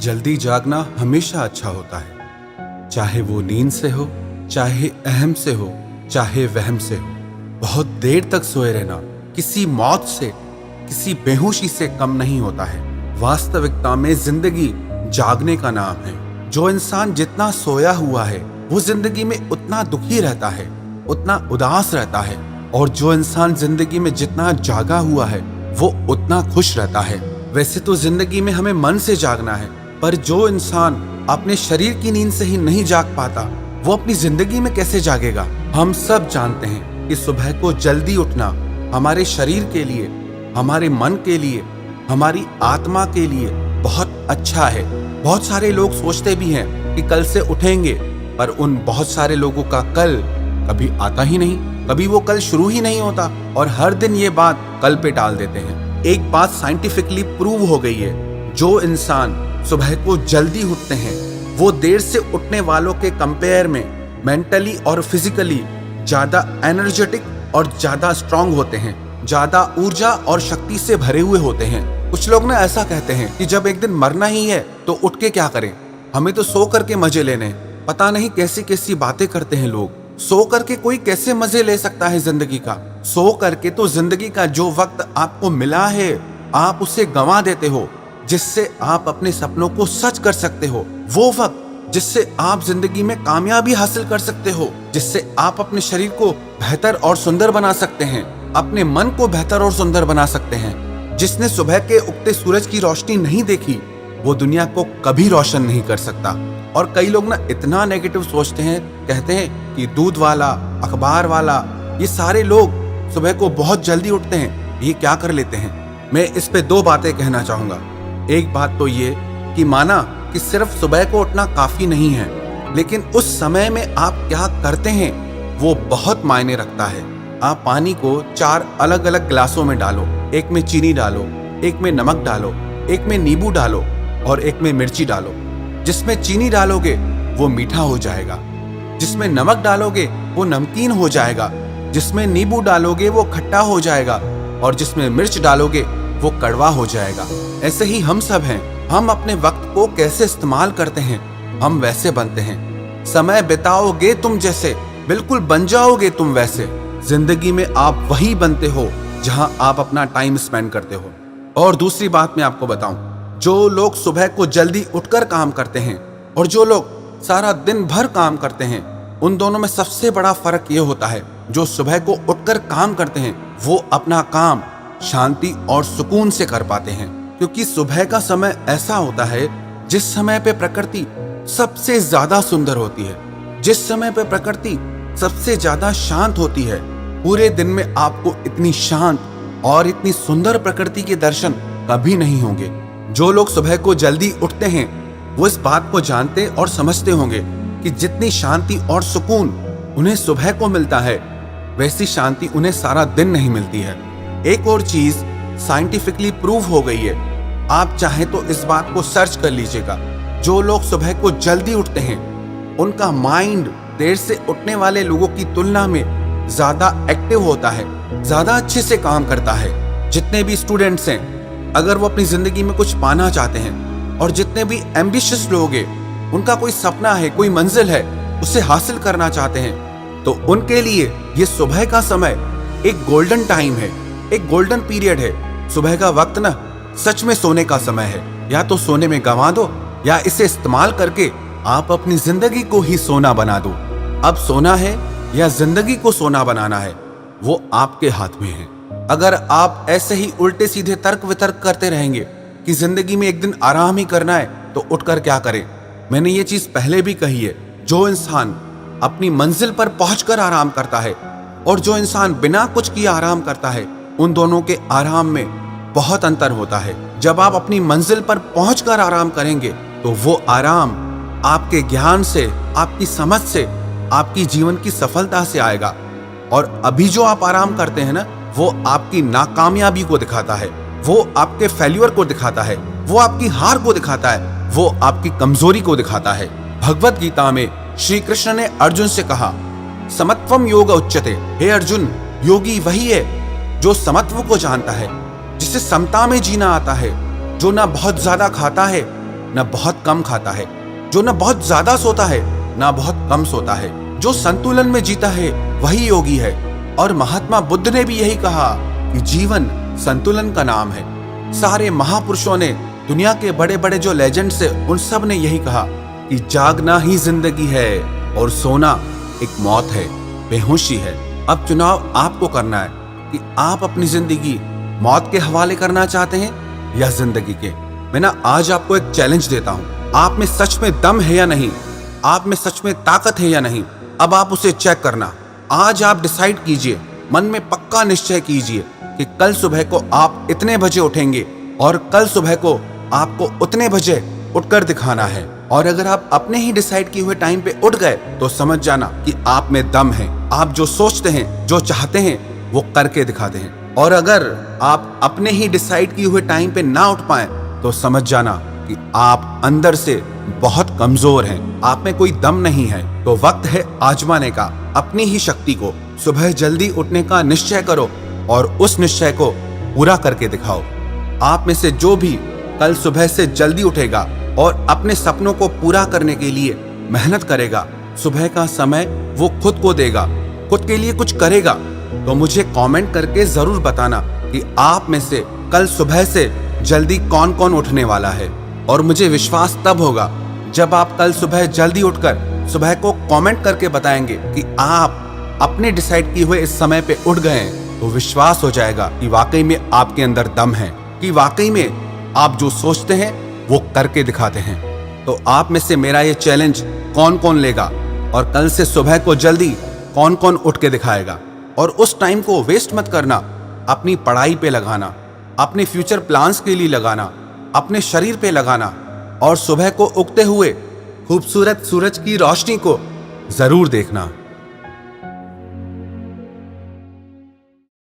जल्दी जागना हमेशा अच्छा होता है, चाहे वो नींद से हो, चाहे अहम से हो, चाहे वहम से हो। बहुत देर तक सोए रहना किसी मौत से, किसी बेहोशी से कम नहीं होता है। वास्तविकता में जिंदगी जागने का नाम है। जो इंसान जितना सोया हुआ है वो जिंदगी में उतना दुखी रहता है, उतना उदास रहता है, और जो इंसान जिंदगी में जितना जागा हुआ है वो उतना खुश रहता है। वैसे तो जिंदगी में हमें मन से जागना है, पर जो इंसान अपने शरीर की नींद से ही नहीं जाग पाता वो अपनी जिंदगी में कैसे जागेगा। हम सब जानते हैं कि सुबह को जल्दी उठना हमारे शरीर के लिए, हमारे मन के लिए, हमारी आत्मा के लिए बहुत अच्छा है। बहुत सारे लोग सोचते भी हैं कि कल से उठेंगे, पर उन बहुत सारे लोगों का कल कभी आता ही नहीं, कभी वो कल शुरू ही नहीं होता, और हर दिन ये बात कल पे टाल देते हैं। एक बात साइंटिफिकली प्रूव हो गई है, जो इंसान सुबह को जल्दी उठते हैं वो देर से उठने वालों के कंपेयर में मेंटली और फिजिकली ज्यादा एनर्जेटिक और ज्यादा स्ट्रांग होते हैं, ज्यादा ऊर्जा और शक्ति से भरे हुए होते हैं। कुछ लोग ना ऐसा कहते हैं कि जब एक दिन मरना ही है तो उठ के क्या करें, हमें तो सो करके मजे लेने हैं। पता नहीं कैसी कैसी बातें करते हैं लोग। सो करके कोई कैसे मजे ले सकता है जिंदगी का। सो करके तो जिंदगी का जो वक्त आपको मिला है आप उसे गंवा देते हो, जिससे आप अपने सपनों को सच कर सकते हो। वो वक्त जिससे आप जिंदगी में कामयाबी हासिल कर सकते हो, जिससे आप अपने शरीर को बेहतर और सुंदर बना सकते हैं, अपने मन को बेहतर और सुंदर बना सकते हैं। जिसने सुबह के उगते सूरज की रोशनी नहीं देखी वो दुनिया को कभी रोशन नहीं कर सकता। और कई लोग ना इतना नेगेटिव सोचते हैं, कहते हैं कि दूध वाला, अखबार वाला, ये सारे लोग सुबह को बहुत जल्दी उठते हैं, ये क्या कर लेते हैं। मैं इस पे दो बातें कहना चाहूंगा। एक बात तो ये कि माना कि सिर्फ सुबह को उठना काफी नहीं है, लेकिन उस समय में आप क्या करते हैं वो बहुत मायने रखता है। आप पानी को 4 अलग अलग गिलासों में डालो, एक में चीनी डालो, एक में नमक डालो, एक में नींबू डालो और एक में मिर्ची डालो। जिसमें चीनी डालोगे वो मीठा हो जाएगा, जिसमें नमक डालोगे वो नमकीन हो जाएगा, जिसमें नींबू डालोगे वो खट्टा हो जाएगा, और जिसमें मिर्च डालोगे वो कड़वा हो जाएगा। ऐसे ही हम सब हैं, हम अपने वक्त को कैसे इस्तेमाल करते हैं हम वैसे बनते हैं। समय बिताओगे तुम जैसे, बिल्कुल बन जाओगे तुम वैसे। जिंदगी में आप वही बनते हो जहां आप अपना टाइम स्पेंड करते हो। और दूसरी बात मैं आपको बताऊं, जो लोग सुबह को जल्दी उठकर काम करते हैं और जो लोग सारा दिन भर काम करते हैं, उन दोनों में सबसे बड़ा फर्क ये होता है, जो सुबह को उठकर काम करते हैं वो अपना काम शांति और सुकून से कर पाते हैं। क्योंकि सुबह का समय ऐसा होता है जिस समय पे प्रकृति सबसे ज्यादा सुंदर होती है, जिस समय पे प्रकृति सबसे ज्यादा शांत होती है। पूरे दिन में आपको इतनी शांत और इतनी सुंदर प्रकृति के दर्शन कभी नहीं होंगे। जो लोग सुबह को जल्दी उठते हैं वो इस बात को जानते और समझते होंगे कि जितनी शांति और सुकून उन्हें सुबह को मिलता है वैसी शांति उन्हें सारा दिन नहीं मिलती है। एक और चीज साइंटिफिकली प्रूव हो गई है, आप चाहें तो इस बात को सर्च कर लीजिएगा। जो लोग सुबह को जल्दी उठते हैं उनका माइंड देर से उठने वाले लोगों की तुलना में ज्यादा एक्टिव होता है, ज्यादा अच्छे से काम करता है। जितने भी स्टूडेंट्स हैं, अगर वो अपनी जिंदगी में कुछ पाना चाहते हैं, और जितने भी एम्बिशियस लोग हैं, उनका कोई सपना है, कोई मंजिल है, उसे हासिल करना चाहते हैं, तो उनके लिए ये सुबह का समय एक गोल्डन टाइम है, एक गोल्डन पीरियड है। सुबह का वक्त ना सच में सोने का समय है। या तो सोने में गंवा दो या इसे इस्तेमाल करके आप अपनी जिंदगी को ही सोना बना दो। अब सोना है या जिंदगी को सोना बनाना है वो आपके हाथ में है। अगर आप ऐसे ही उल्टे सीधे तर्क वितर्क करते रहेंगे कि जिंदगी में एक दिन आराम ही करना है तो उठकर क्या करें। मैंने ये चीज पहले भी कही है, जो इंसान अपनी मंजिल पर पहुंचकर आराम करता है और जो इंसान बिना कुछ किए आराम करता है, उन दोनों के आराम में बहुत अंतर होता है। जब आप अपनी मंजिल पर पहुंचकर आराम करेंगे तो वो आराम आपके ज्ञान से, आपकी समझ से, आपकी जीवन की सफलता से आएगा। और अभी जो आप आराम करते हैं ना, वो आपकी नाकामयाबी को दिखाता है, वो आपके फेल्यूर को दिखाता है, वो आपकी हार को दिखाता है, वो आपकी कमजोरी को दिखाता है। भगवत गीता में श्री कृष्ण ने अर्जुन से कहा, समत्वम योग उच्यते। हे अर्जुन, योगी वही है जो समत्व को जानता है, जिसे समता में जीना आता है, जो ना बहुत ज्यादा खाता है न बहुत कम खाता है, जो न बहुत ज्यादा सोता है न बहुत कम सोता है। जो संतुलन में जीता है वही योगी है। और महात्मा बुद्ध ने भी यही कहा कि जीवन संतुलन का नाम है। सारे महापुरुषों ने, दुनिया के बड़े बड़े जो लेजेंड्स है, उन सब ने यही कहा कि जागना ही जिंदगी है और सोना एक मौत है, बेहोशी है। अब चुनाव आपको करना है कि आप अपनी जिंदगी मौत के हवाले करना चाहते हैं या जिंदगी के। मैं आज आपको एक चैलेंज देता हूं। आप में सच में दम है या नहीं, आप में सच में ताकत है या नहीं, अब आप उसे चेक करना। आज आप डिसाइड कीजिए, मन में पक्का निश्चय कीजिए कि कल सुबह को आप इतने बजे उठेंगे और कल सुबह को आपको उतने बजे उठकर दिखाना है। और अगर आप अपने ही डिसाइड किए हुए टाइम पे उठ गए तो समझ जाना कि आप में दम है। आप जो सोचते हैं, जो चाहते हैं, वो करके दिखाते हैं। और अगर आप अपने ही डिसाइड किए हुए टाइम पे ना उठ पाए तो समझ जाना कि आप अंदर से बहुत कमजोर हैं, आप में कोई दम नहीं है। तो वक्त है आजमाने का अपनी ही शक्ति को। सुबह जल्दी उठने का निश्चय करो और उस निश्चय को पूरा करके दिखाओ। आप में से जो भी कल सुबह से जल्दी उठेगा और अपने सपनों को पूरा करने के लिए मेहनत करेगा, सुबह का समय वो खुद को देगा, खुद के लिए कुछ करेगा, तो मुझे कमेंट करके जरूर बताना कि आप में से कल सुबह से जल्दी कौन कौन उठने वाला है। और मुझे विश्वास तब होगा जब आप कल सुबह जल्दी उठकर सुबह को कमेंट करके बताएंगे कि आप अपने डिसाइड किए हुए इस समय पे उठ गए हैं। तो विश्वास हो जाएगा कि वाकई में आपके अंदर दम है, कि वाकई में आप जो सोचते हैं वो करके दिखाते हैं। तो आप में से मेरा ये चैलेंज कौन कौन लेगा और कल से सुबह को जल्दी कौन कौन उठ के दिखाएगा। और उस टाइम को वेस्ट मत करना, अपनी पढ़ाई पे लगाना, अपने फ्यूचर प्लान्स के लिए लगाना, अपने शरीर पे लगाना और सुबह को उगते हुए खूबसूरत सूरज की रोशनी को जरूर देखना।